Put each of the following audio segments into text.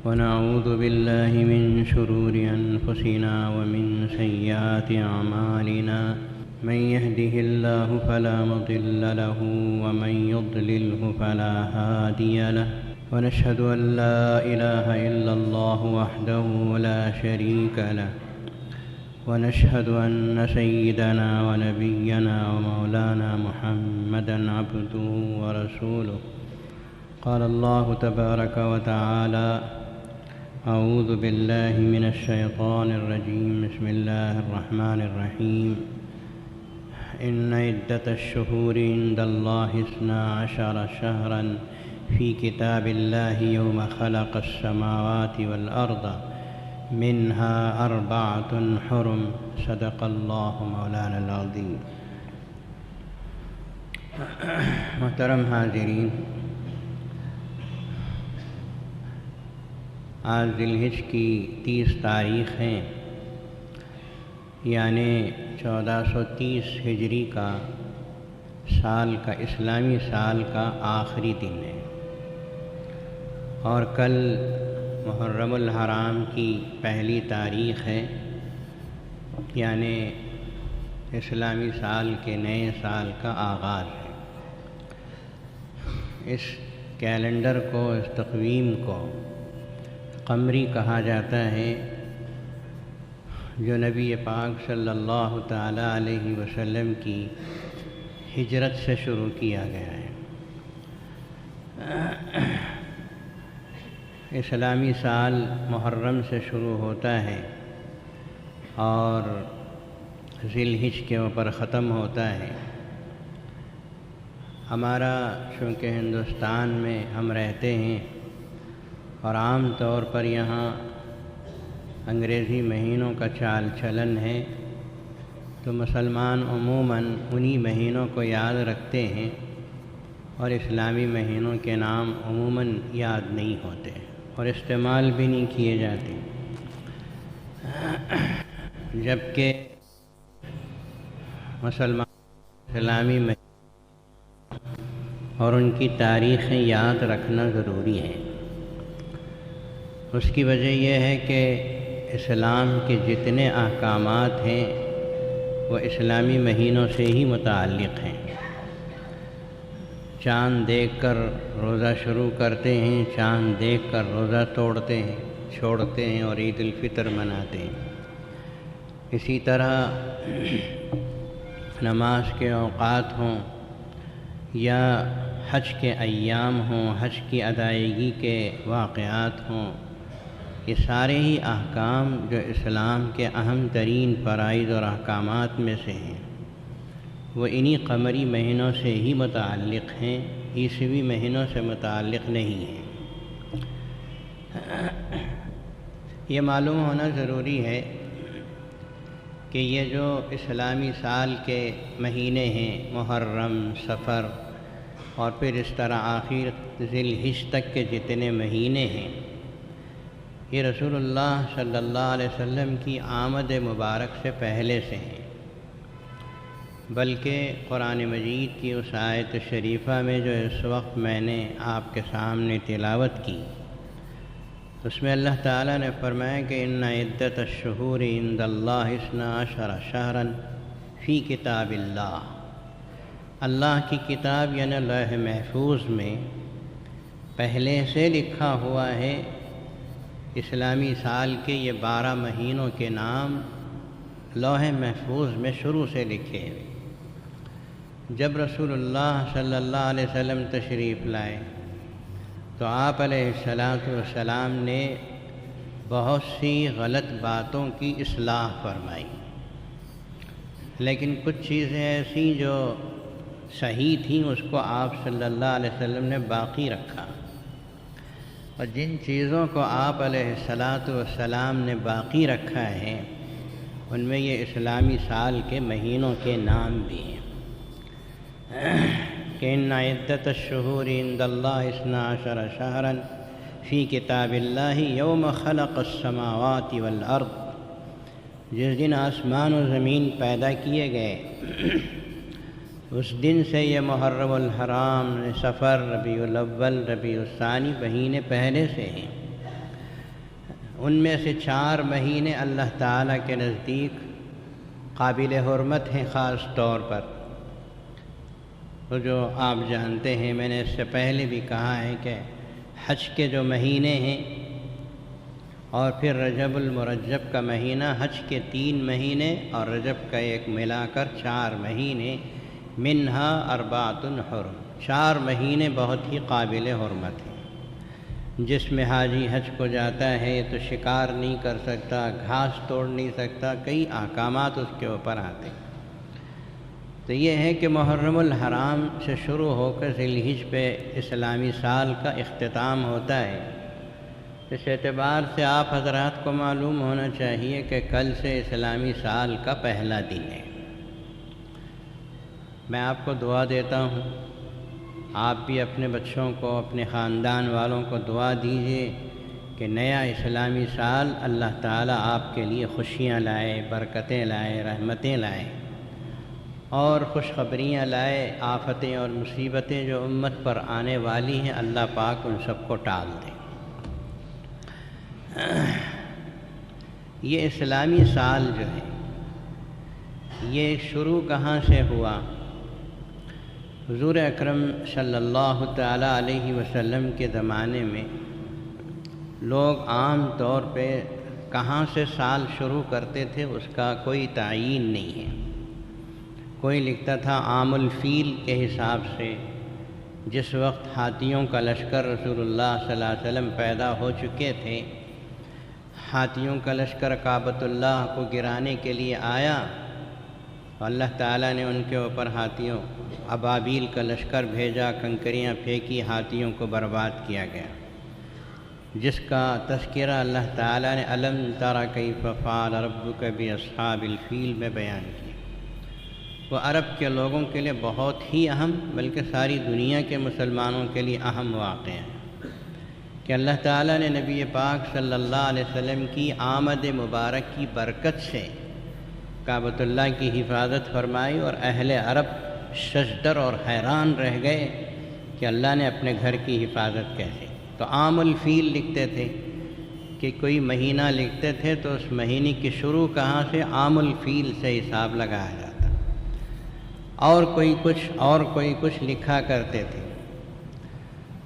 ونعوذ بالله من شرور أنفسنا ومن سيئات أعمالنا من يهده الله فلا مضل له ومن يضلله فلا هادي له ونشهد أن لا إله إلا الله وحده لا شريك له ونشهد أن سيدنا ونبينا ومولانا محمدًا عبده ورسوله قال الله تبارك وتعالى أعوذ بالله من الشيطان الرجيم بسم الله الرحمن الرحيم إن عدة الشهور عند الله 12 شهرا في كتاب الله يوم خلق السماوات والأرض منها 4 حرم صدق الله مولانا العظيم۔ محترم حاضرین، آج ذی الحج کی 30 تاریخ ہیں، یعنی 1430 ہجری کا اسلامی سال کا آخری دن ہے، اور کل محرم الحرام کی پہلی تاریخ ہے، یعنی اسلامی سال کے نئے سال کا آغاز ہے۔ اس کیلنڈر کو، اس تقویم کو قمری کہا جاتا ہے، جو نبی پاک صلی اللہ تعالی علیہ وسلم کی ہجرت سے شروع کیا گیا ہے۔ اسلامی سال محرم سے شروع ہوتا ہے اور ذی الحج کے اوپر ختم ہوتا ہے۔ ہمارا چونکہ ہندوستان میں ہم رہتے ہیں اور عام طور پر یہاں انگریزی مہینوں کا چال چلن ہے، تو مسلمان عموماً انہی مہینوں کو یاد رکھتے ہیں اور اسلامی مہینوں کے نام عموماً یاد نہیں ہوتے اور استعمال بھی نہیں کیے جاتے، جبکہ مسلمان اسلامی مہینوں اور ان کی تاریخیں یاد رکھنا ضروری ہے۔ اس کی وجہ یہ ہے کہ اسلام کے جتنے احکامات ہیں وہ اسلامی مہینوں سے ہی متعلق ہیں۔ چاند دیکھ کر روزہ شروع کرتے ہیں، چاند دیکھ کر روزہ چھوڑتے ہیں اور عید الفطر مناتے ہیں۔ اسی طرح نماز کے اوقات ہوں یا حج کے ایام ہوں، حج کی ادائیگی کے واقعات ہوں، یہ سارے ہی احکام جو اسلام کے اہم ترین فرائض اور احکامات میں سے ہیں، وہ انہی قمری مہینوں سے ہی متعلق ہیں، عیسوی مہینوں سے متعلق نہیں ہیں۔ یہ معلوم ہونا ضروری ہے کہ یہ جو اسلامی سال کے مہینے ہیں، محرم، صفر اور پھر اس طرح آخر ذی الحج تک کے جتنے مہینے ہیں، یہ رسول اللہ صلی اللہ علیہ وسلم کی آمد مبارک سے پہلے سے ہیں، بلکہ قرآن مجید کی اس آیت شریفہ میں جو اس وقت میں نے آپ کے سامنے تلاوت کی، اس میں اللہ تعالیٰ نے فرمایا کہ ان عدت الشہور عند اللہ 12 شہرا فی کتاب اللہ۔ اللہ کی کتاب یعنی لوح محفوظ میں پہلے سے لکھا ہوا ہے اسلامی سال کے یہ 12 مہینوں کے نام لوح محفوظ میں شروع سے لکھے ہوئے۔ جب رسول اللہ صلی اللہ علیہ وسلم تشریف لائے تو آپ علیہ السلام نے بہت سی غلط باتوں کی اصلاح فرمائی، لیکن کچھ چیزیں ایسی جو صحیح تھیں اس کو آپ صلی اللہ علیہ وسلم نے باقی رکھا، اور جن چیزوں کو آپ علیہ السلام نے باقی رکھا ہے ان میں یہ اسلامی سال کے مہینوں کے نام بھی ہیں کہ ان عدت الشہور عند اللہ 12 شہرا فی کتاب اللہ یوم خلق السماوات والارض، جس دن آسمان و زمین پیدا کیے گئے اس دن سے یہ محرم الحرام، صفر، ربیع الاول، ربیع الثانی مہینے پہلے سے ہیں، ان میں سے 4 مہینے اللہ تعالیٰ کے نزدیک قابل حرمت ہیں خاص طور پر۔ تو جو آپ جانتے ہیں، میں نے اس سے پہلے بھی کہا ہے کہ حج کے جو مہینے ہیں اور پھر رجب المرجب کا مہینہ، حج کے 3 مہینے اور رجب کا ایک ملا کر 4 مہینے، منہا اربعۃ حرم، 4 مہینے بہت ہی قابل حرمت ہیں۔ جس میں حاجی حج کو جاتا ہے تو شکار نہیں کر سکتا، گھاس توڑ نہیں سکتا، کئی احکامات اس کے اوپر آتے ہیں۔ تو یہ ہے کہ محرم الحرام سے شروع ہو کر ذی الحج پہ اسلامی سال کا اختتام ہوتا ہے۔ اس اعتبار سے آپ حضرات کو معلوم ہونا چاہیے کہ کل سے اسلامی سال کا پہلا دن ہے۔ میں آپ کو دعا دیتا ہوں، آپ بھی اپنے بچوں کو، اپنے خاندان والوں کو دعا دیجیے کہ نیا اسلامی سال اللہ تعالیٰ آپ کے لیے خوشیاں لائے، برکتیں لائے، رحمتیں لائے اور خوشخبریاں لائے۔ آفتیں اور مصیبتیں جو امت پر آنے والی ہیں، اللہ پاک ان سب کو ٹال دے۔ یہ اسلامی سال جو ہے، یہ شروع کہاں سے ہوا؟ حضور اکرم صلی اللہ تعالیٰ علیہ وسلم کے زمانے میں لوگ عام طور پہ کہاں سے سال شروع کرتے تھے اس کا کوئی تعین نہیں ہے۔ کوئی لکھتا تھا عام الفیل کے حساب سے، جس وقت ہاتھیوں کا لشکر رسول اللہ صلی اللہ علیہ وسلم پیدا ہو چکے تھے، ہاتھیوں کا لشکر کعبۃ اللہ کو گرانے کے لیے آیا، اللہ تعالیٰ نے ان کے اوپر ہاتھیوں ابابیل کا لشکر بھیجا، کنکریاں پھینکی، ہاتھیوں کو برباد کیا گیا، جس کا تذکرہ اللہ تعالیٰ نے الم تر کیف فعل ربک باصحاب الفیل میں بیان کیا۔ وہ عرب کے لوگوں کے لیے بہت ہی اہم، بلکہ ساری دنیا کے مسلمانوں کے لیے اہم واقعہ ہے کہ اللہ تعالیٰ نے نبی پاک صلی اللہ علیہ وسلم کی آمد مبارک کی برکت سے کعبۃ اللہ کی حفاظت فرمائی، اور اہل عرب ششدر اور حیران رہ گئے کہ اللہ نے اپنے گھر کی حفاظت کیسے۔ تو عام الفیل لکھتے تھے کہ کوئی مہینہ لکھتے تھے تو اس مہینے کی شروع کہاں سے؟ عام الفیل سے حساب لگایا جاتا، اور کوئی کچھ لکھا کرتے تھے۔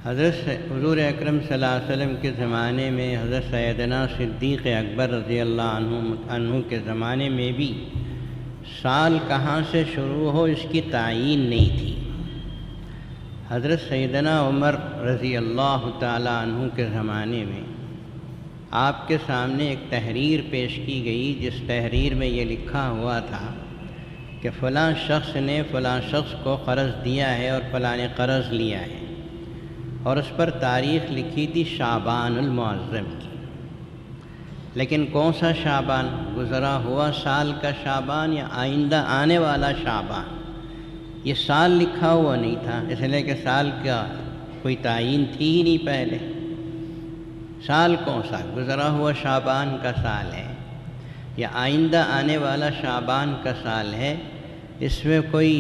حضرت حضور اکرم صلی اللہ علیہ وسلم کے زمانے میں، حضرت سیدنا صدیق اکبر رضی اللہ عنہ کے زمانے میں بھی سال کہاں سے شروع ہو اس کی تعین نہیں تھی۔ حضرت سیدنا عمر رضی اللہ تعالی عنہ کے زمانے میں آپ کے سامنے ایک تحریر پیش کی گئی، جس تحریر میں یہ لکھا ہوا تھا کہ فلاں شخص نے فلاں شخص کو قرض دیا ہے اور فلاں نے قرض لیا ہے، اور اس پر تاریخ لکھی تھی شعبان المعظم کی۔ لیکن کون سا شعبان؟ گزرا ہوا سال کا شعبان یا آئندہ آنے والا شعبان؟ یہ سال لکھا ہوا نہیں تھا، اس لیے کہ سال کا کوئی تعین تھی ہی نہیں پہلے۔ سال کون سا؟ گزرا ہوا شعبان کا سال ہے یا آئندہ آنے والا شعبان کا سال ہے، اس میں کوئی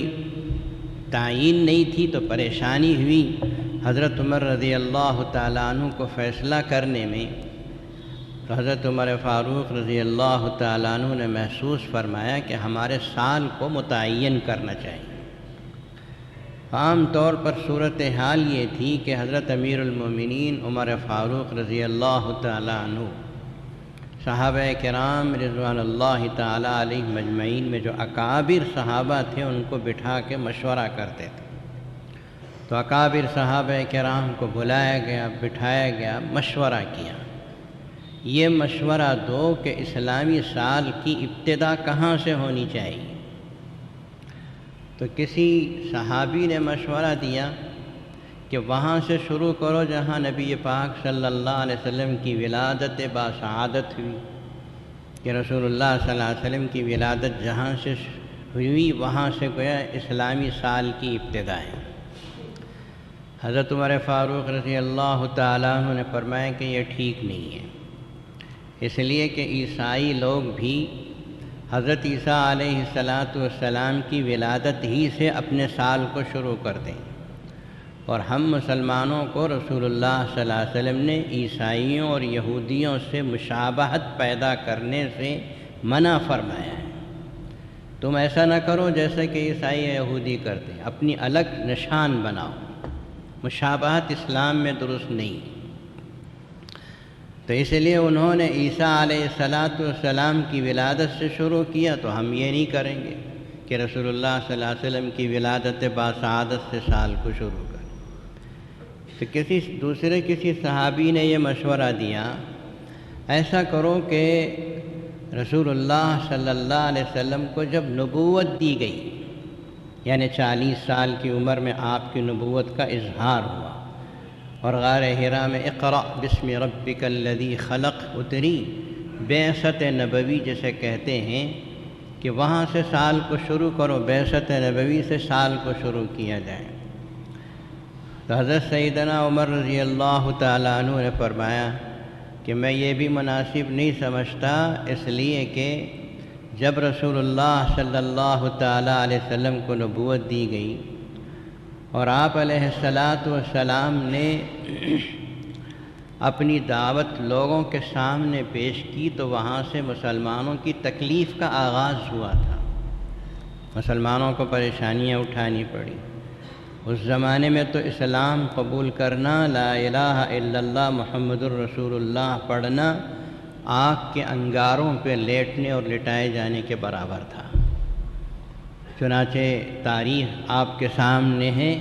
تعین نہیں تھی، تو پریشانی ہوئی حضرت عمر رضی اللہ تعالیٰ عنہ کو فیصلہ کرنے میں۔ تو حضرت عمر فاروق رضی اللہ تعالیٰ عنہ نے محسوس فرمایا کہ ہمارے سال کو متعین کرنا چاہیے۔ عام طور پر صورتحال یہ تھی کہ حضرت امیر المومنین عمر فاروق رضی اللہ تعالیٰ عنہ صحابہ کرام رضوان اللہ تعالیٰ علیہ مجمعین میں جو اکابر صحابہ تھے ان کو بٹھا کے مشورہ کرتے تھے۔ تو اکابر صحابہ کرام کو بلایا گیا، بٹھایا گیا، مشورہ کیا۔ یہ مشورہ دو کہ اسلامی سال کی ابتدا کہاں سے ہونی چاہیے۔ تو کسی صحابی نے مشورہ دیا کہ وہاں سے شروع کرو جہاں نبی پاک صلی اللہ علیہ وسلم کی ولادت باسعادت ہوئی، کہ رسول اللہ صلی اللہ علیہ وسلم کی ولادت جہاں سے ہوئی وہاں سے گویا اسلامی سال کی ابتدا ہے۔ حضرت عمر فاروق رضی اللہ تعالیٰ عنہ نے فرمایا کہ یہ ٹھیک نہیں ہے، اس لیے کہ عیسائی لوگ بھی حضرت عیسیٰ علیہ السلام کی ولادت ہی سے اپنے سال کو شروع کر دیں۔ اور ہم مسلمانوں کو رسول اللہ صلی اللہ علیہ وسلم نے عیسائیوں اور یہودیوں سے مشابہت پیدا کرنے سے منع فرمایا ہے۔ تم ایسا نہ کرو جیسے کہ عیسائی یا یہودی کرتے، اپنی الگ نشان بناؤ۔ مشابہت اسلام میں درست نہیں۔ تو اس لیے انہوں نے عیسیٰ علیہ السلام کی ولادت سے شروع کیا، تو ہم یہ نہیں کریں گے کہ رسول اللہ صلی اللہ علیہ وسلم کی ولادت باسعادت سے سال کو شروع کریں۔ تو کسی صحابی نے یہ مشورہ دیا، ایسا کرو کہ رسول اللہ صلی اللہ علیہ وسلم کو جب نبوت دی گئی، یعنی 40 سال کی عمر میں آپ کی نبوت کا اظہار ہوا، اور غار حرا میں اقرأ بسم ربک الذی خلق اتری، بعثت نبوی جسے کہتے ہیں، کہ وہاں سے سال کو شروع کرو، بعثت نبوی سے سال کو شروع کیا جائے۔ تو حضرت سیدنا عمر رضی اللہ تعالیٰ عنہ نے فرمایا کہ میں یہ بھی مناسب نہیں سمجھتا، اس لیے کہ جب رسول اللہ صلی اللہ تعالیٰ علیہ وسلم کو نبوت دی گئی اور آپ علیہ السلام نے اپنی دعوت لوگوں کے سامنے پیش کی، تو وہاں سے مسلمانوں کی تکلیف کا آغاز ہوا تھا، مسلمانوں کو پریشانیاں اٹھانی پڑی۔ اس زمانے میں تو اسلام قبول کرنا، لا الہ الا اللہ محمد الرسول اللہ پڑھنا، آگ کے انگاروں پہ لیٹنے اور لٹائے جانے کے برابر تھا۔ چنانچہ تاریخ آپ کے سامنے ہے،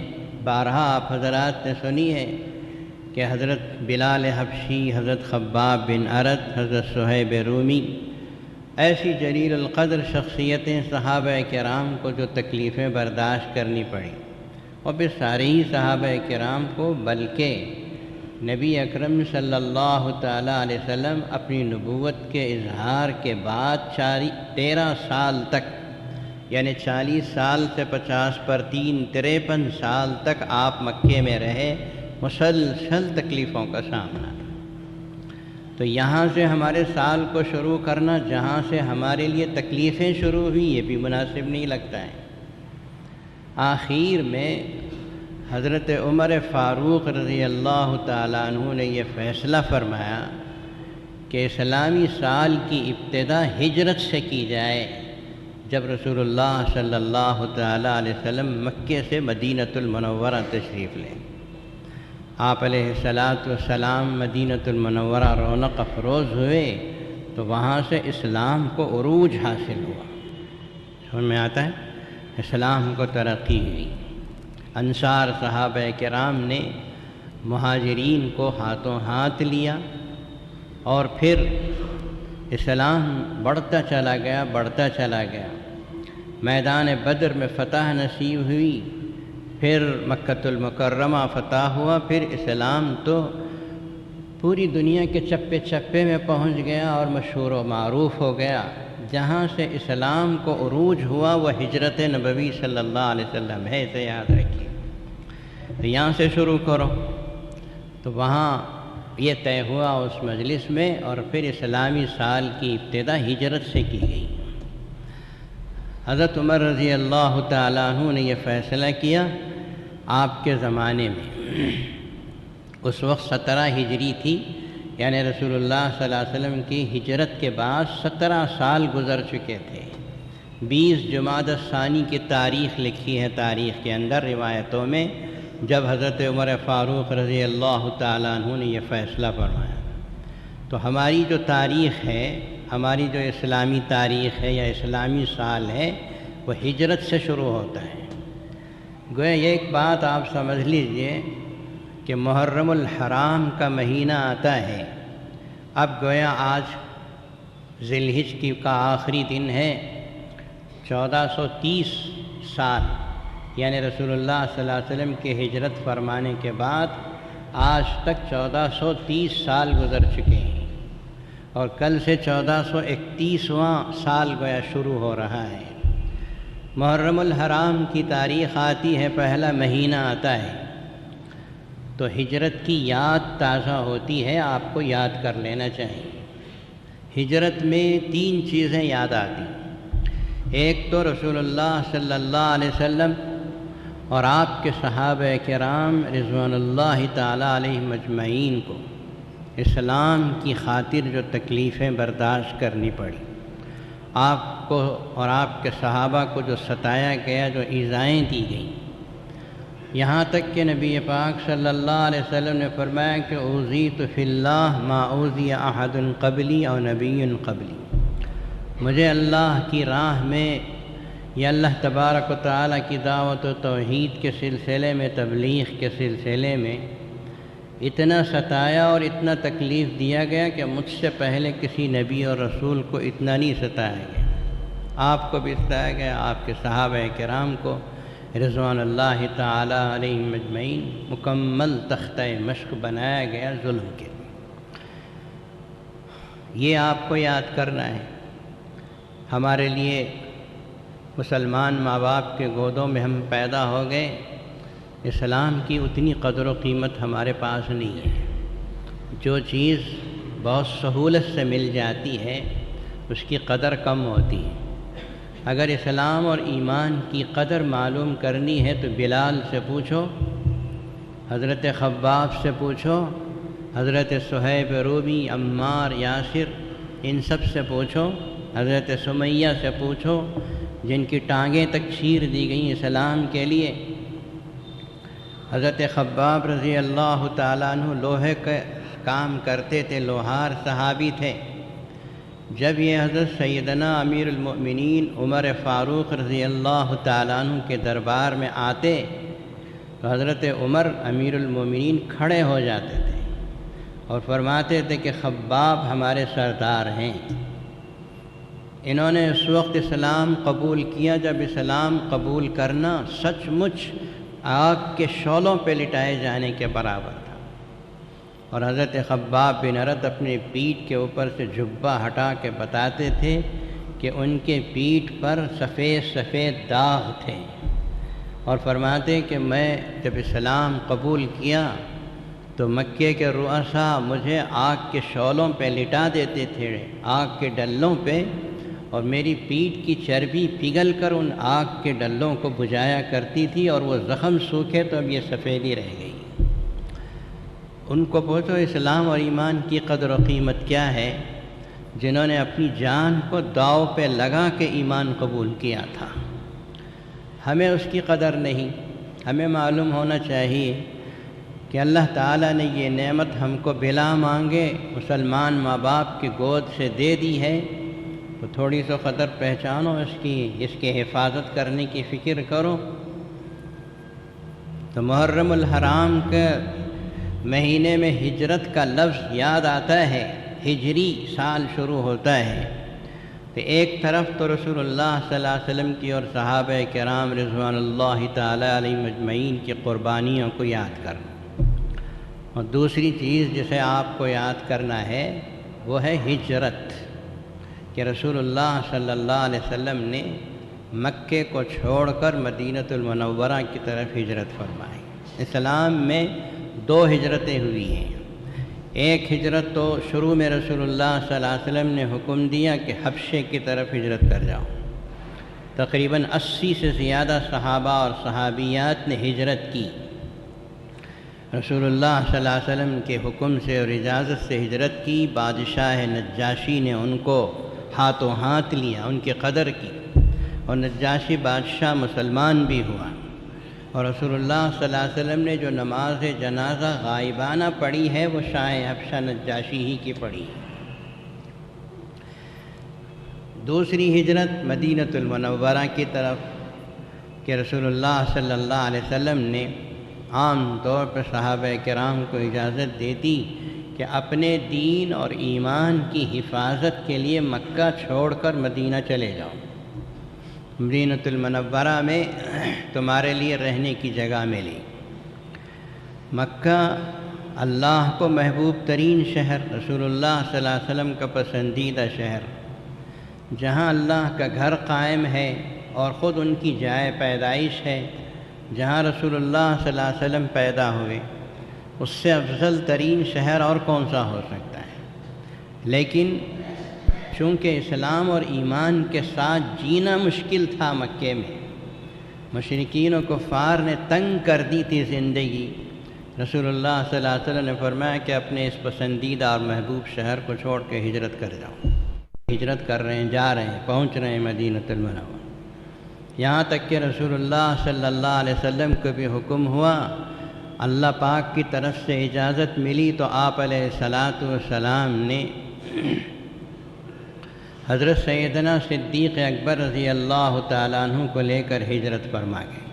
بارہا آپ حضرات نے سنی ہے کہ حضرت بلال حبشی، حضرت خباب بن ارد، حضرت صہیب رومی، ایسی جلیل القدر شخصیتیں صحابہ کرام کو جو تکلیفیں برداشت کرنی پڑیں، اور پھر سارے ہی صحابہ کرام کو، بلکہ نبی اکرم صلی اللہ تعالیٰ علیہ وسلم اپنی نبوت کے اظہار کے بعد 13 سال تک، یعنی 40 سال سے 50 پر 3 53 سال تک آپ مکے میں رہے، مسلسل تکلیفوں کا سامنا تھا۔ تو یہاں سے ہمارے سال کو شروع کرنا، جہاں سے ہمارے لیے تکلیفیں شروع ہوئی، یہ بھی مناسب نہیں لگتا ہے۔ آخر میں حضرت عمر فاروق رضی اللہ تعالیٰ عنہ نے یہ فیصلہ فرمایا کہ اسلامی سال کی ابتدا ہجرت سے کی جائے، جب رسول اللہ صلی اللہ تعالیٰ علیہ وسلم مکے سے مدینۃ المنورہ تشریف لیں۔ آپ علیہ السلام مدینۃ المنورہ رونق افروز ہوئے، تو وہاں سے اسلام کو عروج حاصل ہوا، سمجھ میں آتا ہے، اسلام کو ترقی ہوئی۔ انصار صحابہ کرام نے مہاجرین کو ہاتھوں ہاتھ لیا، اور پھر اسلام بڑھتا چلا گیا۔ میدان بدر میں فتح نصیب ہوئی، پھر مکۃ المکرمہ فتح ہوا، پھر اسلام تو پوری دنیا کے چپے چپے میں پہنچ گیا اور مشہور و معروف ہو گیا۔ جہاں سے اسلام کو عروج ہوا وہ ہجرت نبوی صلی اللہ علیہ وسلم ہے، اسے یاد رکھیے۔ تو یہاں سے شروع کرو، تو وہاں یہ طے ہوا اس مجلس میں، اور پھر اسلامی سال کی ابتدا ہجرت سے کی گئی۔ حضرت عمر رضی اللہ تعالیٰ عنہ نے یہ فیصلہ کیا آپ کے زمانے میں، اس وقت 17 ہجری تھی، یعنی رسول اللہ صلی اللہ علیہ وسلم کی ہجرت کے بعد 17 سال گزر چکے تھے۔ 20 جمادی الثانی کی تاریخ لکھی ہے تاریخ کے اندر روایتوں میں، جب حضرت عمر فاروق رضی اللہ تعالیٰ عنہ نے یہ فیصلہ فرمایا۔ تو ہماری جو تاریخ ہے، ہماری جو اسلامی تاریخ ہے یا اسلامی سال ہے، وہ ہجرت سے شروع ہوتا ہے۔ گویا یہ ایک بات آپ سمجھ لیجئے کہ محرم الحرام کا مہینہ آتا ہے، اب گویا آج ذی الحجہ کا آخری دن ہے، 1430 سال، یعنی رسول اللہ صلی اللہ علیہ وسلم کی ہجرت فرمانے کے بعد آج تک 1430 سال گزر چکے ہیں، اور کل سے 1431واں سال گویا شروع ہو رہا ہے۔ محرم الحرام کی تاریخ آتی ہے، پہلا مہینہ آتا ہے، تو ہجرت کی یاد تازہ ہوتی ہے، آپ کو یاد کر لینا چاہیے۔ ہجرت میں 3 چیزیں یاد آتی، ایک تو رسول اللہ صلی اللہ علیہ وسلم اور آپ کے صحابہ کرام رضوان اللہ تعالیٰ علیہم اجمعین کو اسلام کی خاطر جو تکلیفیں برداشت کرنی پڑی، آپ کو اور آپ کے صحابہ کو جو ستایا گیا، جو ایذائیں دی گئیں، یہاں تک کہ نبی پاک صلی اللہ علیہ وسلم نے فرمایا کہ اوذیت فی اللہ ما اوذی احد قبلی اور نبی قبلی، مجھے اللہ کی راہ میں یا اللہ تبارک و تعالیٰ کی دعوت و توحید کے سلسلے میں، تبلیغ کے سلسلے میں اتنا ستایا اور اتنا تکلیف دیا گیا کہ مجھ سے پہلے کسی نبی اور رسول کو اتنا نہیں ستایا گیا۔ آپ کو بھی ستایا گیا، آپ کے صحابہ کرام کو رضوان اللہ تعالی علیہم اجمعین مکمل تختہ مشق بنایا گیا ظلم کے۔ یہ آپ کو یاد کرنا ہے۔ ہمارے لیے مسلمان ماں باپ کے گودوں میں ہم پیدا ہو گئے، اسلام کی اتنی قدر و قیمت ہمارے پاس نہیں ہے۔ جو چیز بہت سہولت سے مل جاتی ہے اس کی قدر کم ہوتی ہے۔ اگر اسلام اور ایمان کی قدر معلوم کرنی ہے تو بلال سے پوچھو، حضرت خباب سے پوچھو، حضرت صہیب رومی، عمار، یاسر، ان سب سے پوچھو، حضرت سمیہ سے پوچھو جن کی ٹانگیں تک چیر دی گئیں اسلام کے لیے۔ حضرت خباب رضی اللہ تعالیٰ عنہ لوہے کا کام کرتے تھے، لوہار صحابی تھے۔ جب یہ حضرت سیدنا امیر المؤمنین عمر فاروق رضی اللہ تعالیٰ عنہ کے دربار میں آتے تو حضرت عمر امیر المؤمنین کھڑے ہو جاتے تھے اور فرماتے تھے کہ خباب ہمارے سردار ہیں۔ انہوں نے اس وقت اسلام قبول کیا جب اسلام قبول کرنا سچ مچ آگ کے شعلوں پہ لٹائے جانے کے برابر تھا۔ اور حضرت خباب بن ارت اپنی پیٹھ کے اوپر سے جبہ ہٹا کے بتاتے تھے کہ ان کے پیٹھ پر سفید سفید داغ تھے، اور فرماتے کہ میں جب اسلام قبول کیا تو مکے کے رؤساء مجھے آگ کے شعلوں پہ لٹا دیتے تھے، آگ کے ڈلوں پہ، اور میری پیٹھ کی چربی پگھل کر ان آگ کے ڈلوں کو بجھایا کرتی تھی، اور وہ زخم سوکھے تو اب یہ سفیدی رہ گئی۔ ان کو پوچھو اسلام اور ایمان کی قدر و قیمت کیا ہے، جنہوں نے اپنی جان کو داؤ پہ لگا کے ایمان قبول کیا تھا۔ ہمیں اس کی قدر نہیں۔ ہمیں معلوم ہونا چاہیے کہ اللہ تعالیٰ نے یہ نعمت ہم کو بلا مانگے مسلمان ماں باپ کی گود سے دے دی ہے، تو تھوڑی سو قدر پہچانو اس کی حفاظت کرنے کی فکر کرو۔ تو محرم الحرام کے مہینے میں ہجرت کا لفظ یاد آتا ہے، ہجری سال شروع ہوتا ہے، تو ایک طرف تو رسول اللہ صلی اللہ علیہ وسلم کی اور صحابہ کرام رضوان اللہ تعالی علیہم اجمعین کی قربانیوں کو یاد کرنا، اور دوسری چیز جسے آپ کو یاد کرنا ہے وہ ہے ہجرت، کہ رسول اللہ صلی اللہ علیہ وسلم نے مکے کو چھوڑ کر مدینۃ المنورہ کی طرف ہجرت فرمائی۔ اسلام میں دو ہجرتیں ہوئی ہیں۔ ایک ہجرت تو شروع میں رسول اللہ صلی اللہ علیہ وسلم نے حکم دیا کہ حبشے کی طرف ہجرت کر جاؤ۔ تقریباً 80 سے زیادہ صحابہ اور صحابیات نے ہجرت کی۔ رسول اللہ صلی اللہ علیہ وسلم کے حکم سے اور اجازت سے ہجرت کی۔ بادشاہ نجاشی نے ان کو ہاتھوں ہاتھ لیا، ان کی قدر کی، اور نجاشی بادشاہ مسلمان بھی ہوا۔ اور رسول اللہ صلی اللہ علیہ وسلم نے جو نماز جنازہ غائبانہ پڑھی ہے وہ شاہ حبشہ نجاشی ہی کی پڑھی ہے۔ دوسری ہجرت مدینۃ المنورہ کی طرف، کہ رسول اللہ صلی اللہ علیہ وسلم نے عام طور پر صحابہ کرام کو اجازت دیتی کہ اپنے دین اور ایمان کی حفاظت کے لیے مکہ چھوڑ کر مدینہ چلے جاؤ، مدینۃ المنورہ میں تمہارے لیے رہنے کی جگہ ملی۔ مکہ اللہ کو محبوب ترین شہر، رسول اللہ صلی اللہ علیہ وسلم کا پسندیدہ شہر، جہاں اللہ کا گھر قائم ہے اور خود ان کی جائے پیدائش ہے، جہاں رسول اللہ صلی اللہ علیہ وسلم پیدا ہوئے، اس سے افضل ترین شہر اور کون سا ہو سکتا ہے؟ لیکن چونکہ اسلام اور ایمان کے ساتھ جینا مشکل تھا مکے میں، مشرکین و کفار نے تنگ کر دی تھی زندگی، رسول اللہ صلی اللہ علیہ وسلم نے فرمایا کہ اپنے اس پسندیدہ اور محبوب شہر کو چھوڑ کے ہجرت کر جاؤ۔ ہجرت کر رہے ہیں، جا رہے ہیں، پہنچ رہے ہیں مدینہ المنورہ۔ یہاں تک کہ رسول اللہ صلی اللہ علیہ وسلم کو بھی حکم ہوا، اللہ پاک کی طرف سے اجازت ملی تو آپ علیہ الصلاۃ والسلام نے حضرت سیدنا صدیق اکبر رضی اللہ تعالیٰ عنہ کو لے کر ہجرت فرما گئے۔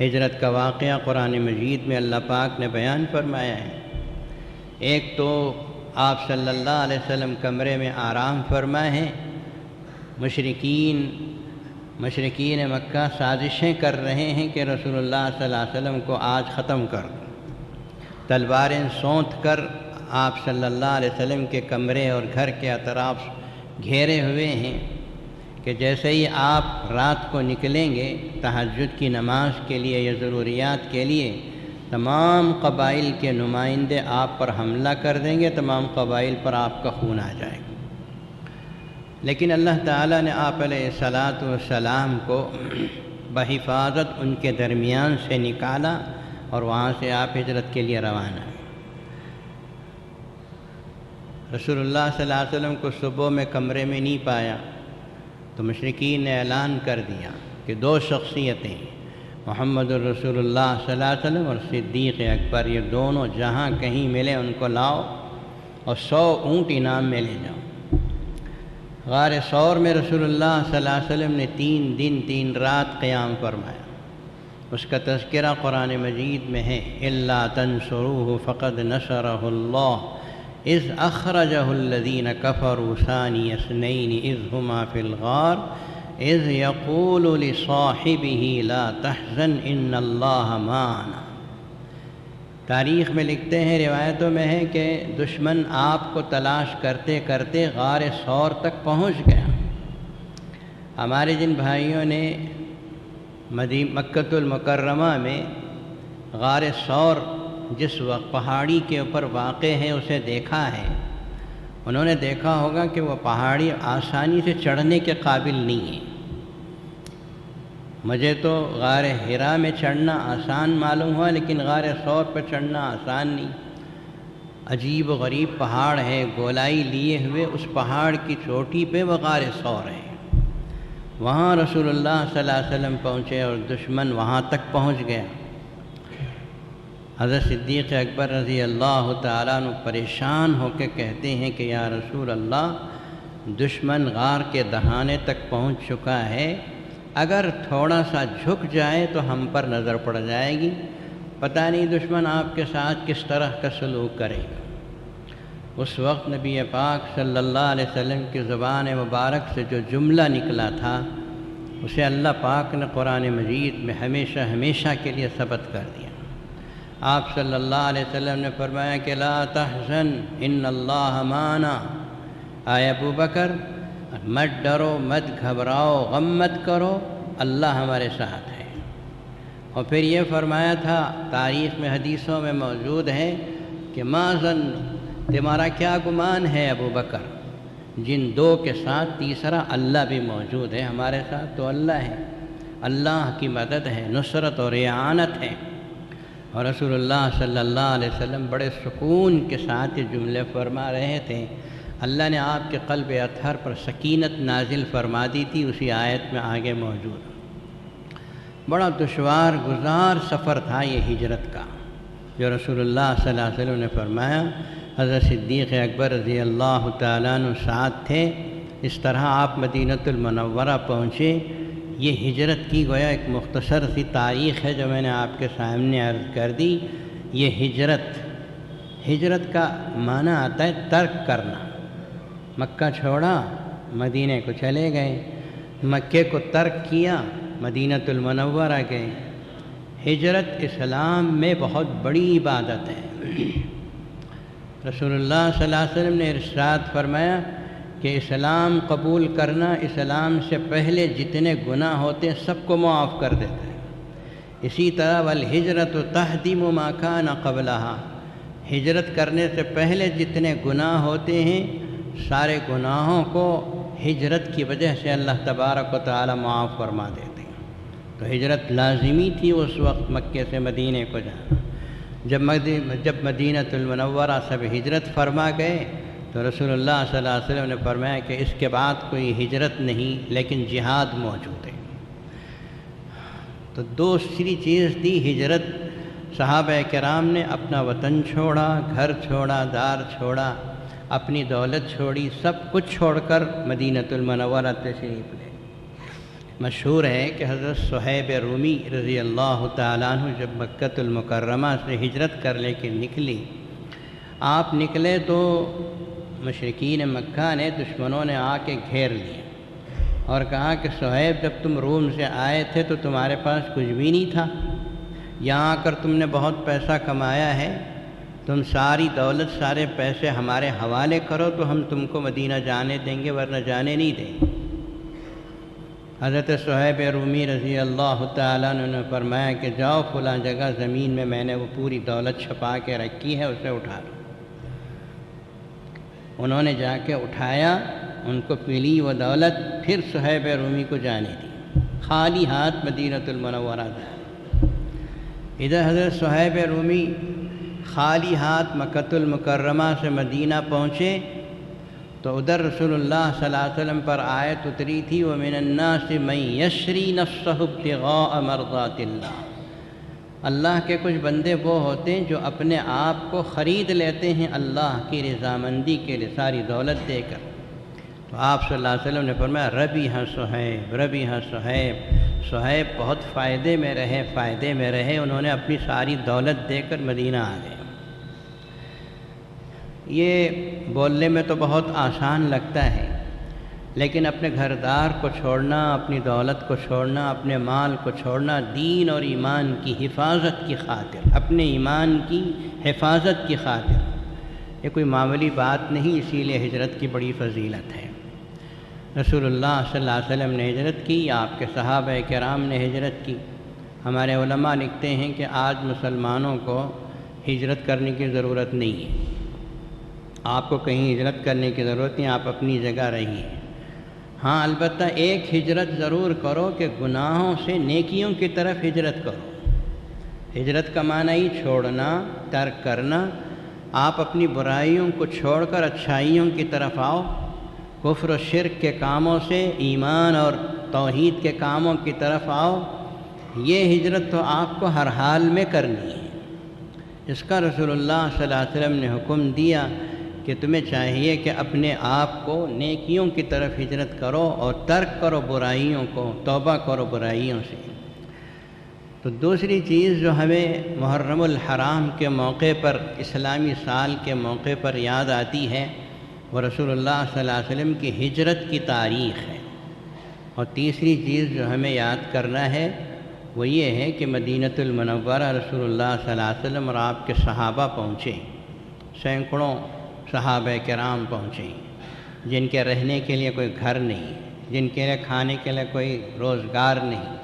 ہجرت کا واقعہ قرآن مجید میں اللہ پاک نے بیان فرمایا ہے۔ ایک تو آپ صلی اللہ علیہ وسلم کمرے میں آرام فرمائے ہیں، مشرکین مکہ سازشیں کر رہے ہیں کہ رسول اللہ صلی اللہ علیہ وسلم کو آج ختم کر دو، تلواریں سونت کر آپ صلی اللہ علیہ وسلم کے کمرے اور گھر کے اطراف گھیرے ہوئے ہیں کہ جیسے ہی آپ رات کو نکلیں گے تہجد کی نماز کے لیے یا ضروریات کے لیے، تمام قبائل کے نمائندے آپ پر حملہ کر دیں گے، تمام قبائل پر آپ کا خون آ جائے گا۔ لیکن اللہ تعالیٰ نے آپ علیہ الصلاۃ والسلام کو بحفاظت ان کے درمیان سے نکالا اور وہاں سے آپ ہجرت کے لیے روانہ ہوئے۔ رسول اللہ صلی اللہ علیہ وسلم کو صبح میں کمرے میں نہیں پایا تو مشرکین نے اعلان کر دیا کہ دو شخصیتیں، محمد الرسول اللہ صلی اللہ علیہ وسلم اور صدیق اکبر، یہ دونوں جہاں کہیں ملے ان کو لاؤ اور 100 اونٹ انعام میں لے جاؤ۔ غار ثور میں رسول اللہ صلی اللہ علیہ وسلم نے 3 دن 3 رات قیام فرمایا۔ اس کا تذکرہ قرآن مجید میں ہے، الا تنصروہ فقد نصرہ اللہ اذ اخرجہ الذین کفروا ثانی اثنین اذ ہما فی الغار اذ یقول لصاحبہ لا تحزن ان اللہ معنا۔ تاریخ میں لکھتے ہیں، روایتوں میں ہے کہ دشمن آپ کو تلاش کرتے کرتے غار ثور تک پہنچ گیا۔ ہمارے جن بھائیوں نے مکۃ المکرمہ میں غار ثور جس وقت پہاڑی کے اوپر واقع ہے اسے دیکھا ہے، انہوں نے دیکھا ہوگا کہ وہ پہاڑی آسانی سے چڑھنے کے قابل نہیں ہے۔ مجھے تو غار حرا میں چڑھنا آسان معلوم ہوا، لیکن غار ثور پہ چڑھنا آسان نہیں۔ عجیب و غریب پہاڑ ہے، گولائی لیے ہوئے اس پہاڑ کی چوٹی پہ وہ غار ثور ہے۔ وہاں رسول اللہ صلی اللہ علیہ وسلم پہنچے اور دشمن وہاں تک پہنچ گیا۔ حضرت صدیق اکبر رضی اللہ تعالیٰ عنہ پریشان ہو کے کہتے ہیں کہ یا رسول اللہ، دشمن غار کے دہانے تک پہنچ چکا ہے، اگر تھوڑا سا جھک جائے تو ہم پر نظر پڑ جائے گی، پتہ نہیں دشمن آپ کے ساتھ کس طرح کا سلوک کرے گا۔ اس وقت نبی پاک صلی اللہ علیہ وسلم کی زبان مبارک سے جو جملہ نکلا تھا اسے اللہ پاک نے قرآن مجید میں ہمیشہ ہمیشہ کے لیے ثبت کر دیا۔ آپ صلی اللہ علیہ وسلم نے فرمایا کہ لا تحزن ان اللہ معنا، آئے ابو بکر مت ڈرو، مت گھبراؤ، غم مت کرو، اللہ ہمارے ساتھ ہے۔ اور پھر یہ فرمایا تھا، تاریخ میں حدیثوں میں موجود ہے کہ ما ظن، تمہارا کیا گمان ہے ابو بکر، جن 2 کے ساتھ تیسرا اللہ بھی موجود ہے، ہمارے ساتھ تو اللہ ہے، اللہ کی مدد ہے، نصرت اور اعانت ہے۔ اور رسول اللہ صلی اللہ علیہ وسلم بڑے سکون کے ساتھ یہ جملے فرما رہے تھے۔ اللہ نے آپ کے قلب اطہر پر سکینت نازل فرما دی تھی، اسی آیت میں آگے موجود۔ بڑا دشوار گزار سفر تھا یہ ہجرت کا جو رسول اللہ صلی اللہ علیہ وسلم نے فرمایا۔ حضرت صدیق اکبر رضی اللہ تعالیٰ عنہ ساتھ تھے۔ اس طرح آپ مدینہ المنورہ پہنچے۔ یہ ہجرت کی گویا ایک مختصر سی تاریخ ہے جو میں نے آپ کے سامنے عرض کر دی۔ یہ ہجرت کا معنی آتا ہے ترک کرنا۔ مکہ چھوڑا، مدینے کو چلے گئے، مکے کو ترک کیا، مدینہ المنورہ گئے۔ ہجرت اسلام میں بہت بڑی عبادت ہے۔ رسول اللہ صلی اللہ علیہ وسلم نے ارشاد فرمایا کہ اسلام قبول کرنا اسلام سے پہلے جتنے گناہ ہوتے ہیں سب کو معاف کر دیتا ہے۔ اسی طرح والہجرت تہدم ما کان قبلہا، ہجرت کرنے سے پہلے جتنے گناہ ہوتے ہیں سارے گناہوں کو ہجرت کی وجہ سے اللہ تبارک و تعالی معاف فرما دیتے ہیں۔ تو ہجرت لازمی تھی اس وقت مکے سے مدینے کو جانا۔ جب مدینۃ المنورہ سب ہجرت فرما گئے تو رسول اللہ صلی اللہ علیہ وسلم نے فرمایا کہ اس کے بعد کوئی ہجرت نہیں لیکن جہاد موجود ہے۔ تو دوسری چیز تھی ہجرت۔ صحابہ کرام نے اپنا وطن چھوڑا، گھر چھوڑا، دار چھوڑا، اپنی دولت چھوڑی، سب کچھ چھوڑ کر مدینۃ المنورہ تشریف لے۔ مشہور ہے کہ حضرت صہیب رومی رضی اللہ تعالیٰ عنہ جب مکۃ المکرمہ سے ہجرت کر لے کے نکلی، آپ نکلے تو مشرکین مکہ نے، دشمنوں نے آ کے گھیر لیا اور کہا کہ صہیب جب تم روم سے آئے تھے تو تمہارے پاس کچھ بھی نہیں تھا، یہاں آ کر تم نے بہت پیسہ کمایا ہے، تم ساری دولت سارے پیسے ہمارے حوالے کرو تو ہم تم کو مدینہ جانے دیں گے ورنہ جانے نہیں دیں گے۔ حضرت صہیب رومی رضی اللہ تعالیٰ عنہ نے فرمایا کہ جاؤ فلاں جگہ زمین میں نے وہ پوری دولت چھپا کے رکھی ہے، اسے اٹھا لو۔ انہوں نے جا کے اٹھایا، ان کو ملی وہ دولت، پھر صہیب رومی کو جانے دی، خالی ہاتھ مدینۃ المنورہ جا۔ ادھر حضرت صہیب رومی خالی ہاتھ مکۃ المکرمہ سے مدینہ پہنچے تو ادھر رسول اللہ صلی اللہ علیہ وسلم پر آیت اتری تھی وَمِنَ النَّاسِ مَن يَشْرِي نَفْسَهُ ابْتِغَاءَ مَرْضَاتِ اللَّهِ، اللہ کے کچھ بندے وہ ہوتے ہیں جو اپنے آپ کو خرید لیتے ہیں اللہ کی رضامندی کے لیے ساری دولت دے کر۔ تو آپ صلی اللہ علیہ وسلم نے فرمایا ربیح صہیب، ربیح صہیب، صہیب بہت فائدے میں رہے، انہوں نے اپنی ساری دولت دے کر مدینہ آ گئے۔ یہ بولنے میں تو بہت آسان لگتا ہے، لیکن اپنے گھردار کو چھوڑنا، اپنی دولت کو چھوڑنا، اپنے مال کو چھوڑنا دین اور ایمان کی حفاظت کی خاطر، اپنے ایمان کی حفاظت کی خاطر، یہ کوئی معمولی بات نہیں، اسی لیے ہجرت کی بڑی فضیلت ہے۔ رسول اللہ صلی اللہ علیہ وسلم نے ہجرت کی، آپ کے صحابہ کرام نے ہجرت کی۔ ہمارے علماء لکھتے ہیں کہ آج مسلمانوں کو ہجرت کرنے کی ضرورت نہیں ہے، آپ کو کہیں ہجرت کرنے کی ضرورت نہیں، آپ اپنی جگہ رہیے۔ ہاں البتہ ایک ہجرت ضرور کرو کہ گناہوں سے نیکیوں کی طرف ہجرت کرو۔ ہجرت کا معنی ہی چھوڑنا، ترک کرنا، آپ اپنی برائیوں کو چھوڑ کر اچھائیوں کی طرف آؤ، کفر و شرک کے کاموں سے ایمان اور توحید کے کاموں کی طرف آؤ۔ یہ ہجرت تو آپ کو ہر حال میں کرنی ہے، اس کا رسول اللہ صلی اللہ علیہ وسلم نے حکم دیا کہ تمہیں چاہیے کہ اپنے آپ کو نیکیوں کی طرف ہجرت کرو اور ترک کرو برائیوں کو، توبہ کرو برائیوں سے۔ تو دوسری چیز جو ہمیں محرم الحرام کے موقع پر، اسلامی سال کے موقع پر یاد آتی ہے وہ رسول اللہ صلی اللہ علیہ وسلم کی ہجرت کی تاریخ ہے۔ اور تیسری چیز جو ہمیں یاد کرنا ہے وہ یہ ہے کہ مدینۃ المنورہ رسول اللہ صلی اللہ علیہ وسلم اور آپ کے صحابہ پہنچے، سینکڑوں صحابہ کرام پہنچے، جن کے رہنے کے لیے کوئی گھر نہیں، جن کے لیے کھانے کے لیے کوئی روزگار نہیں،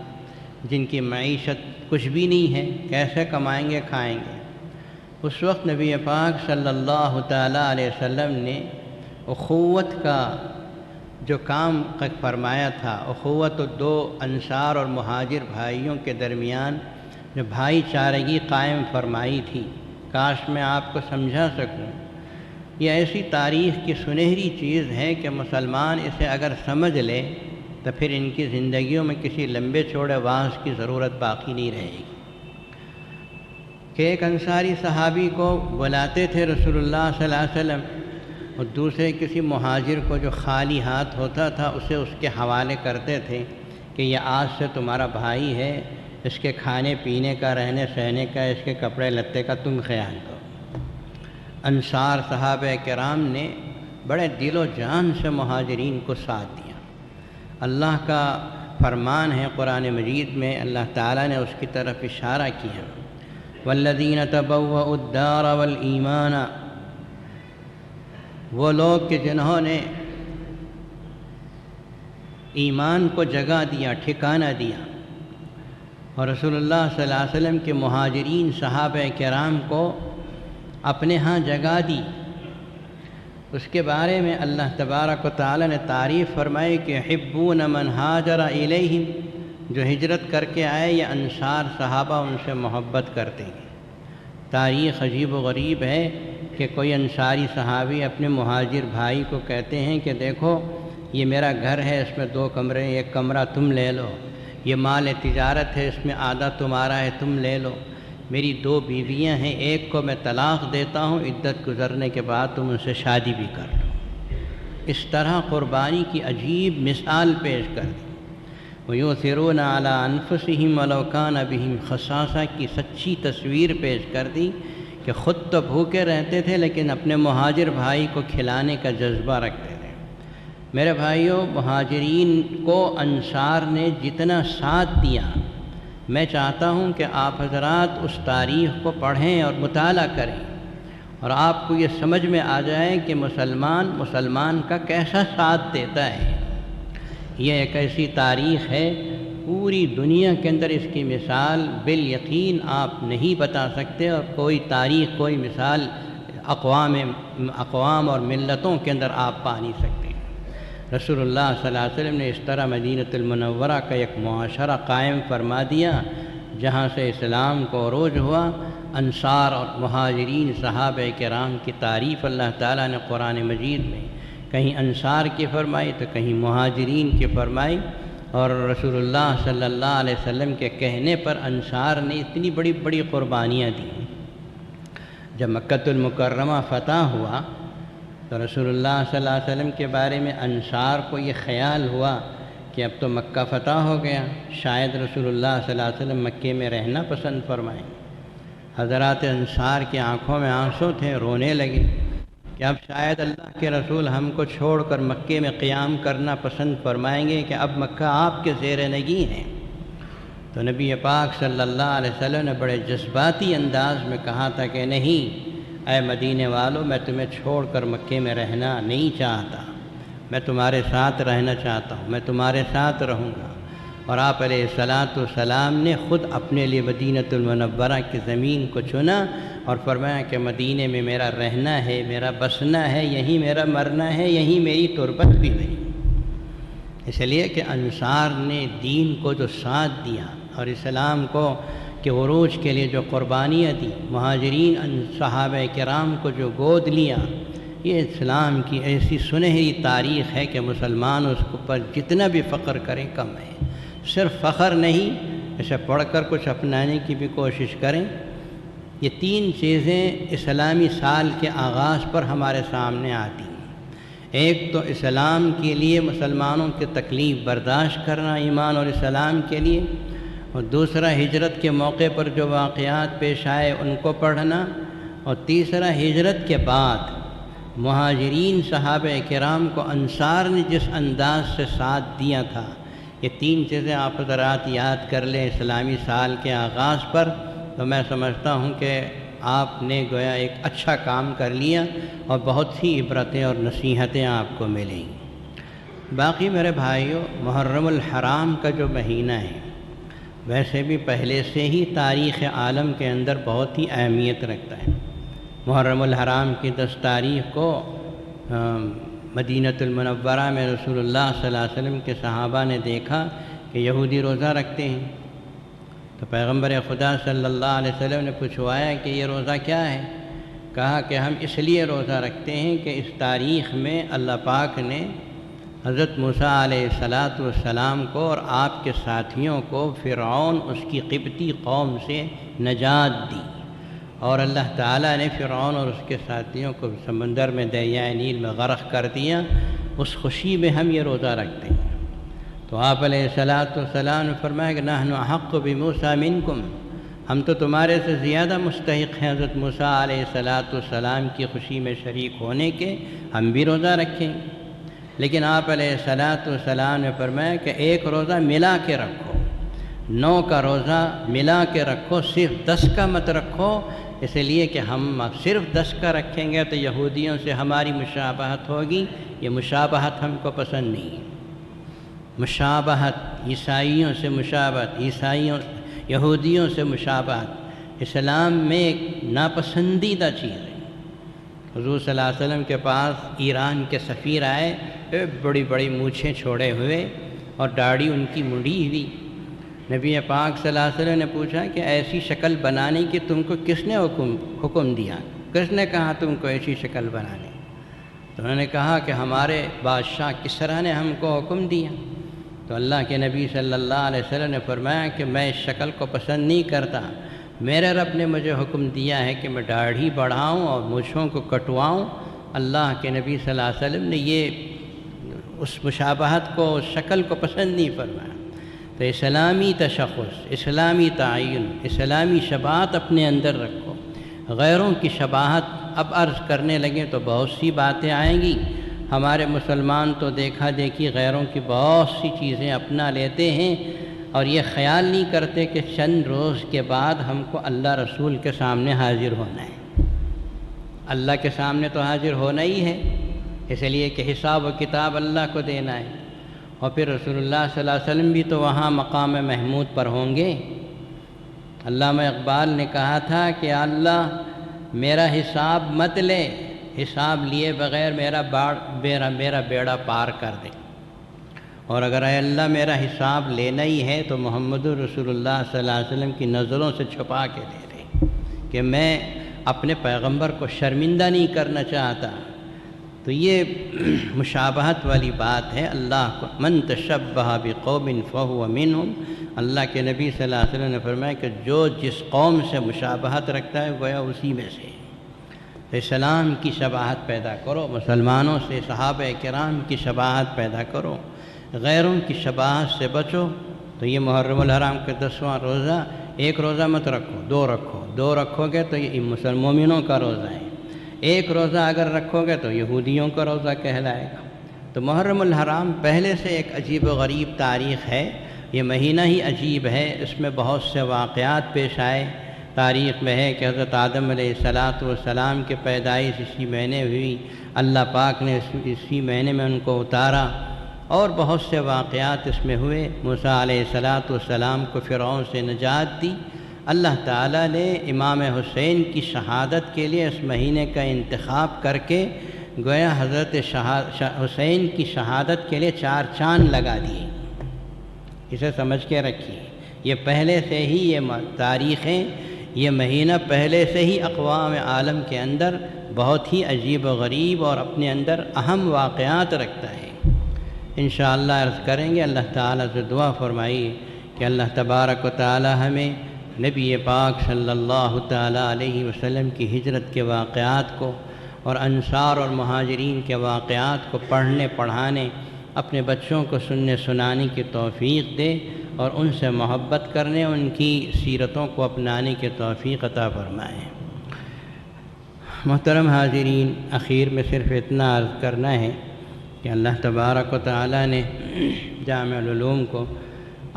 جن کی معیشت کچھ بھی نہیں ہے، کیسے کمائیں گے کھائیں گے۔ اس وقت نبی پاک صلی اللہ تعالیٰ علیہ وسلم نے اخوت کا جو کام فرمایا تھا، اخوت دو انصار اور مہاجر بھائیوں کے درمیان جو بھائی چارگی قائم فرمائی تھی، کاش میں آپ کو سمجھا سکوں۔ یہ ایسی تاریخ کی سنہری چیز ہے کہ مسلمان اسے اگر سمجھ لے تو پھر ان کی زندگیوں میں کسی لمبے چوڑے وعظ کی ضرورت باقی نہیں رہے گی۔ کہ ایک انصاری صحابی کو بلاتے تھے رسول اللہ صلی اللہ علیہ وسلم، اور دوسرے کسی مہاجر کو جو خالی ہاتھ ہوتا تھا اسے اس کے حوالے کرتے تھے کہ یہ آج سے تمہارا بھائی ہے، اس کے کھانے پینے کا، رہنے سہنے کا، اس کے کپڑے لتے کا تم خیال کرو۔ انصار صحابہ کرام نے بڑے دل و جان سے مہاجرین کو ساتھ دیا۔ اللہ کا فرمان ہے قرآن مجید میں، اللہ تعالیٰ نے اس کی طرف اشارہ کیا، والذین تبوؤوا الدار والایمان، وہ لوگ کہ جنہوں نے ایمان کو جگہ دیا، ٹھکانہ دیا، اور رسول اللہ صلی اللہ علیہ وسلم کے مہاجرین صحابہ کرام کو اپنے ہاں جگہ دی۔ اس کے بارے میں اللہ تبارک و تعالی نے تعریف فرمائی کہ یحبون من ہاجر الیہم جو ہجرت کر کے آئے یہ انصار صحابہ ان سے محبت کرتے ہیں۔ تاریخ عجیب و غریب ہے کہ کوئی انصاری صحابی اپنے مہاجر بھائی کو کہتے ہیں کہ دیکھو یہ میرا گھر ہے، اس میں 2 کمرے، ایک کمرہ تم لے لو، یہ مال تجارت ہے، اس میں آدھا تمہارا ہے، تم لے لو، میری 2 بیویاں ہیں، ایک کو میں طلاق دیتا ہوں، عدت گزرنے کے بعد تم ان سے شادی بھی کر لو۔ اس طرح قربانی کی عجیب مثال پیش کر دی۔ وَيُؤْثِرُونَ عَلَىٰ أَنفُسِهِمْ وَلَوْ كَانَ بِهِمْ خَصَاصَۃٌ کی سچی تصویر پیش کر دی کہ خود تو بھوکے رہتے تھے لیکن اپنے مہاجر بھائی کو کھلانے کا جذبہ رکھتے تھے۔ میرے بھائیوں، مہاجرین کو انصار نے جتنا ساتھ دیا، میں چاہتا ہوں کہ آپ حضرات اس تاریخ کو پڑھیں اور مطالعہ کریں اور آپ کو یہ سمجھ میں آ جائے کہ مسلمان کا کیسا ساتھ دیتا ہے۔ یہ ایک ایسی تاریخ ہے، پوری دنیا کے اندر اس کی مثال بالیقین آپ نہیں بتا سکتے، اور کوئی تاریخ، کوئی مثال اقوام اور ملتوں کے اندر آپ پا نہیں سکتے۔ رسول اللہ صلی اللہ علیہ وسلم نے اس طرح مدینہ المنورہ کا ایک معاشرہ قائم فرما دیا جہاں سے اسلام کو عروج ہوا۔ انصار اور مہاجرین صحابہ کرام کی تعریف اللہ تعالیٰ نے قرآن مجید میں کہیں انصار کی فرمائی تو کہیں مہاجرین کی فرمائی، اور رسول اللہ صلی اللہ علیہ وسلم کے کہنے پر انصار نے اتنی بڑی بڑی قربانیاں دیں۔ جب مکہ المکرمہ فتح ہوا تو رسول اللہ صلی اللہ علیہ وسلم کے بارے میں انصار کو یہ خیال ہوا کہ اب تو مکہ فتح ہو گیا، شاید رسول اللہ صلی اللہ علیہ وسلم مکے میں رہنا پسند فرمائیں۔ حضرات انصار کی آنکھوں میں آنسو تھے، رونے لگے کہ اب شاید اللہ کے رسول ہم کو چھوڑ کر مکے میں قیام کرنا پسند فرمائیں گے کہ اب مکہ آپ کے زیر نگیں ہیں۔ تو نبی پاک صلی اللہ علیہ وسلم نے بڑے جذباتی انداز میں کہا تھا کہ نہیں اے مدینے والو، میں تمہیں چھوڑ کر مکے میں رہنا نہیں چاہتا، میں تمہارے ساتھ رہنا چاہتا ہوں، میں تمہارے ساتھ رہوں گا۔ اور آپ علیہ الصلاۃ والسلام نے خود اپنے لیے مدینہ المنورہ کی زمین کو چنا اور فرمایا کہ مدینے میں میرا رہنا ہے، میرا بسنا ہے، یہیں میرا مرنا ہے، یہیں میری تربت بھی ہوئی۔ اس لیے کہ انصار نے دین کو جو ساتھ دیا اور اسلام کو کہ عروج کے لیے جو قربانیاں دی، مہاجرین صحابہ کرام کو جو گود لیا، یہ اسلام کی ایسی سنہری تاریخ ہے کہ مسلمان اس پر جتنا بھی فخر کریں کم ہے۔ صرف فخر نہیں، اسے پڑھ کر کچھ اپنانے کی بھی کوشش کریں۔ یہ 3 چیزیں اسلامی سال کے آغاز پر ہمارے سامنے آتی ہیں۔ ایک تو اسلام کے لیے مسلمانوں کی تکلیف برداشت کرنا ایمان اور اسلام کے لیے، اور دوسرا ہجرت کے موقع پر جو واقعات پیش آئے ان کو پڑھنا، اور تیسرا ہجرت کے بعد مہاجرین صحابہ کرام کو انصار نے جس انداز سے ساتھ دیا تھا۔ یہ 3 چیزیں آپ حضرات یاد کر لیں اسلامی سال کے آغاز پر، تو میں سمجھتا ہوں کہ آپ نے گویا ایک اچھا کام کر لیا اور بہت سی عبرتیں اور نصیحتیں آپ کو ملیں۔ باقی میرے بھائیوں، محرم الحرام کا جو مہینہ ہے ویسے بھی پہلے سے ہی تاریخ عالم کے اندر بہت ہی اہمیت رکھتا ہے۔ محرم الحرام کی 10 تاریخ کو مدینہ المنورہ میں رسول اللہ صلی اللہ علیہ وسلم کے صحابہ نے دیکھا کہ یہودی روزہ رکھتے ہیں، تو پیغمبر خدا صلی اللہ علیہ وسلم نے پوچھوایا کہ یہ روزہ کیا ہے؟ کہا کہ ہم اس لیے روزہ رکھتے ہیں کہ اس تاریخ میں اللہ پاک نے حضرت موسیٰ علیہ السلام کو اور آپ کے ساتھیوں کو فرعون اس کی قبطی قوم سے نجات دی، اور اللہ تعالیٰ نے فرعون اور اس کے ساتھیوں کو سمندر میں دریائے نیل میں غرق کر دیا۔ اس خوشی میں ہم یہ روزہ رکھتے ہیں۔ تو آپ علیہ السلام نے فرمایا کہ نحن احق بموسیٰ منکم، ہم تو تمہارے سے زیادہ مستحق ہیں حضرت موسیٰ علیہ السلام کی خوشی میں شریک ہونے کے، ہم بھی روزہ رکھیں۔ لیکن آپ علیہ السلام نے فرمایا کہ ایک روزہ ملا کے رکھو، 9 کا روزہ ملا کے رکھو، صرف 10 کا مت رکھو، اس لیے کہ ہم صرف 10 کا رکھیں گے تو یہودیوں سے ہماری مشابہت ہوگی، یہ مشابہت ہم کو پسند نہیں ہے۔ مشابہت، عیسائیوں سے مشابہت، یہودیوں سے مشابہت اسلام میں ایک ناپسندیدہ چیز ہے۔ حضور صلی اللہ علیہ وسلم کے پاس ایران کے سفیر آئے، بڑی بڑی مونچھیں چھوڑے ہوئے اور داڑھی ان کی مڑی ہوئی، نبی پاک صلی اللہ علیہ وسلم نے پوچھا کہ ایسی شکل بنانے کی تم کو کس نے حکم دیا، کس نے کہا تم کو ایسی شکل بنانے؟ تو انہوں نے کہا کہ ہمارے بادشاہ کسریٰ نے ہم کو حکم دیا۔ تو اللہ کے نبی صلی اللہ علیہ وسلم نے فرمایا کہ میں اس شکل کو پسند نہیں کرتا، میرے رب نے مجھے حکم دیا ہے کہ میں داڑھی بڑھاؤں اور مونچھوں کو کٹواؤں۔ اللہ کے نبی صلی اللہ علیہ وسلم نے یہ اس مشابہت کو، اس شکل کو پسند نہیں فرمایا۔ تو اسلامی تشخص، اسلامی تعین، اسلامی شباہت اپنے اندر رکھو۔ غیروں کی شباہت اب عرض کرنے لگیں تو بہت سی باتیں آئیں گی۔ ہمارے مسلمان تو دیکھا دیکھی غیروں کی بہت سی چیزیں اپنا لیتے ہیں اور یہ خیال نہیں کرتے کہ چند روز کے بعد ہم کو اللہ رسول کے سامنے حاضر ہونا ہے۔ اللہ کے سامنے تو حاضر ہونا ہی ہے، اس لیے کہ حساب و کتاب اللہ کو دینا ہے، اور پھر رسول اللہ صلی اللہ علیہ وسلم بھی تو وہاں مقام محمود پر ہوں گے۔ علامہ اقبال نے کہا تھا کہ اللہ میرا حساب مت لے، حساب لیے بغیر میرا بیڑا پار کر دے، اور اگر اے اللہ میرا حساب لینا ہی ہے تو محمد رسول اللہ صلی اللہ علیہ وسلم کی نظروں سے چھپا کے دے دے کہ میں اپنے پیغمبر کو شرمندہ نہیں کرنا چاہتا۔ تو یہ مشابہت والی بات ہے۔ اللہ کو من تشبہ بقوم فہو منہم، اللہ کے نبی صلی اللہ علیہ وسلم نے فرمایا کہ جو جس قوم سے مشابہت رکھتا ہے گویا اسی میں سے۔ اسلام کی شباہت پیدا کرو، مسلمانوں سے صحابہ کرام کی شباہت پیدا کرو، غیروں کی شباہت سے بچو۔ تو یہ محرم الحرام کا 10واں روزہ، ایک روزہ مت رکھو، دو رکھو گے تو یہ مومنوں کا روزہ ہے، ایک روزہ اگر رکھو گے تو یہودیوں کا روزہ کہلائے گا۔ تو محرم الحرام پہلے سے ایک عجیب و غریب تاریخ ہے، یہ مہینہ ہی عجیب ہے، اس میں بہت سے واقعات پیش آئے۔ تاریخ میں ہے کہ حضرت آدم علیہ السلام کی پیدائش اسی مہینے ہوئی، اللہ پاک نے اسی مہینے میں ان کو اتارا، اور بہت سے واقعات اس میں ہوئے۔ موسیٰ علیہ السلام کو فرعون سے نجات دی۔ اللہ تعالیٰ نے امام حسین کی شہادت کے لیے اس مہینے کا انتخاب کر کے گویا حضرت حسین کی شہادت کے لیے 4 چاند لگا دیے۔ اسے سمجھ کے رکھیے، یہ پہلے سے ہی یہ تاریخیں، یہ مہینہ پہلے سے ہی اقوام عالم کے اندر بہت ہی عجیب و غریب اور اپنے اندر اہم واقعات رکھتا ہے۔ انشاءاللہ عرض کریں گے، اللہ تعالیٰ سے دعا فرمائیے کہ اللہ تبارک و تعالیٰ ہمیں نبی پاک صلی اللہ تعالیٰ علیہ وسلم کی ہجرت کے واقعات کو اور انصار اور مہاجرین کے واقعات کو پڑھنے پڑھانے، اپنے بچوں کو سننے سنانے کی توفیق دے، اور ان سے محبت کرنے، ان کی سیرتوں کو اپنانے کی توفیق عطا فرمائے۔ محترم حاضرین، اخیر میں صرف اتنا عرض کرنا ہے کہ اللہ تبارک و تعالیٰ نے جامع العلوم کو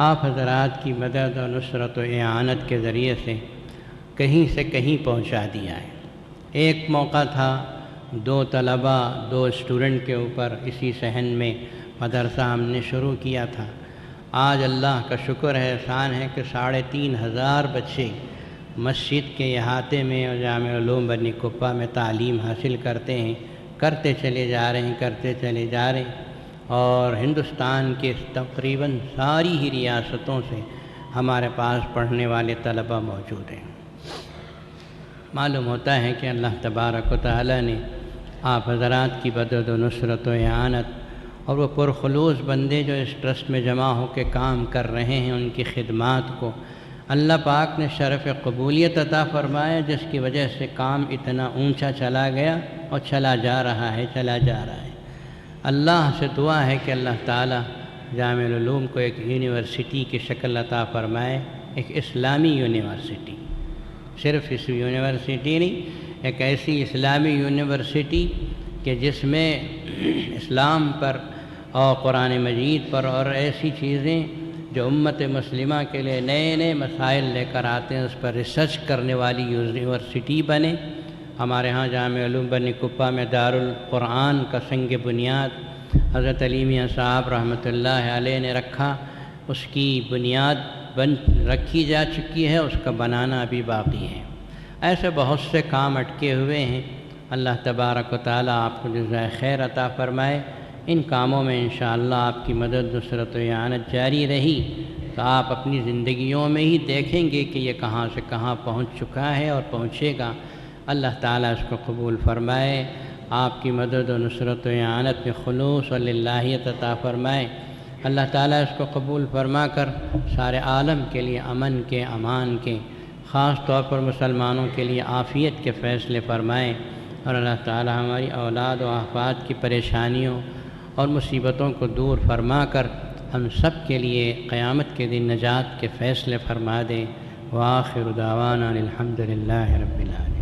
آپ حضرات کی مدد و نصرت و اعانت کے ذریعے سے کہیں پہنچا دیا ہے۔ ایک موقع تھا 2 طلباء، 2 اسٹوڈنٹ کے اوپر اسی صحن میں مدرسہ ہم نے شروع کیا تھا۔ آج اللہ کا شکر ہے، احسان ہے کہ 3500 بچے مسجد کے احاطے میں اور جامع العلوم بنی کپا میں تعلیم حاصل کرتے ہیں، کرتے چلے جا رہے ہیں، اور ہندوستان کے تقریباً ساری ہی ریاستوں سے ہمارے پاس پڑھنے والے طلباء موجود ہیں۔ معلوم ہوتا ہے کہ اللہ تبارک و تعالیٰ نے آپ حضرات کی مدد و نصرت و اعانت، اور وہ پرخلوص بندے جو اس ٹرسٹ میں جمع ہو کے کام کر رہے ہیں، ان کی خدمات کو اللہ پاک نے شرف قبولیت عطا فرمایا، جس کی وجہ سے کام اتنا اونچا چلا گیا اور چلا جا رہا ہے۔ اللہ سے دعا ہے کہ اللہ تعالیٰ جامع العلوم کو ایک یونیورسٹی کی شکل عطا فرمائے، ایک اسلامی یونیورسٹی، صرف اس یونیورسٹی نہیں، ایک ایسی اسلامی یونیورسٹی کہ جس میں اسلام پر اور قرآن مجید پر اور ایسی چیزیں جو امت مسلمہ کے لیے نئے مسائل لے کر آتے ہیں اس پر ریسرچ کرنے والی یونیورسٹی بنے۔ ہمارے ہاں جامع العلوم بنی کپا میں دارالقرآن کا سنگ بنیاد حضرت علی میاں صاحب رحمۃ اللہ علیہ نے رکھا، اس کی بنیاد رکھی جا چکی ہے، اس کا بنانا ابھی باقی ہے۔ ایسے بہت سے کام اٹکے ہوئے ہیں، اللہ تبارک و تعالیٰ آپ کو جزائے خیر عطا فرمائے۔ ان کاموں میں انشاءاللہ آپ کی مدد نصرت و اعانت جاری رہی تو آپ اپنی زندگیوں میں ہی دیکھیں گے کہ یہ کہاں سے کہاں پہنچ چکا ہے اور پہنچے گا۔ اللہ تعالیٰ اس کو قبول فرمائے، آپ کی مدد و نصرت و اعانت میں خلوص و للہیت عطا فرمائے۔ اللہ تعالیٰ اس کو قبول فرما کر سارے عالم کے لیے امن کے، امان کے، خاص طور پر مسلمانوں کے لیے عافیت کے فیصلے فرمائے، اور اللہ تعالیٰ ہماری اولاد و احفاد کی پریشانیوں اور مصیبتوں کو دور فرما کر ہم سب کے لیے قیامت کے دن نجات کے فیصلے فرما دے۔ وآخر دعوانا الحمد للہ رب العالمین۔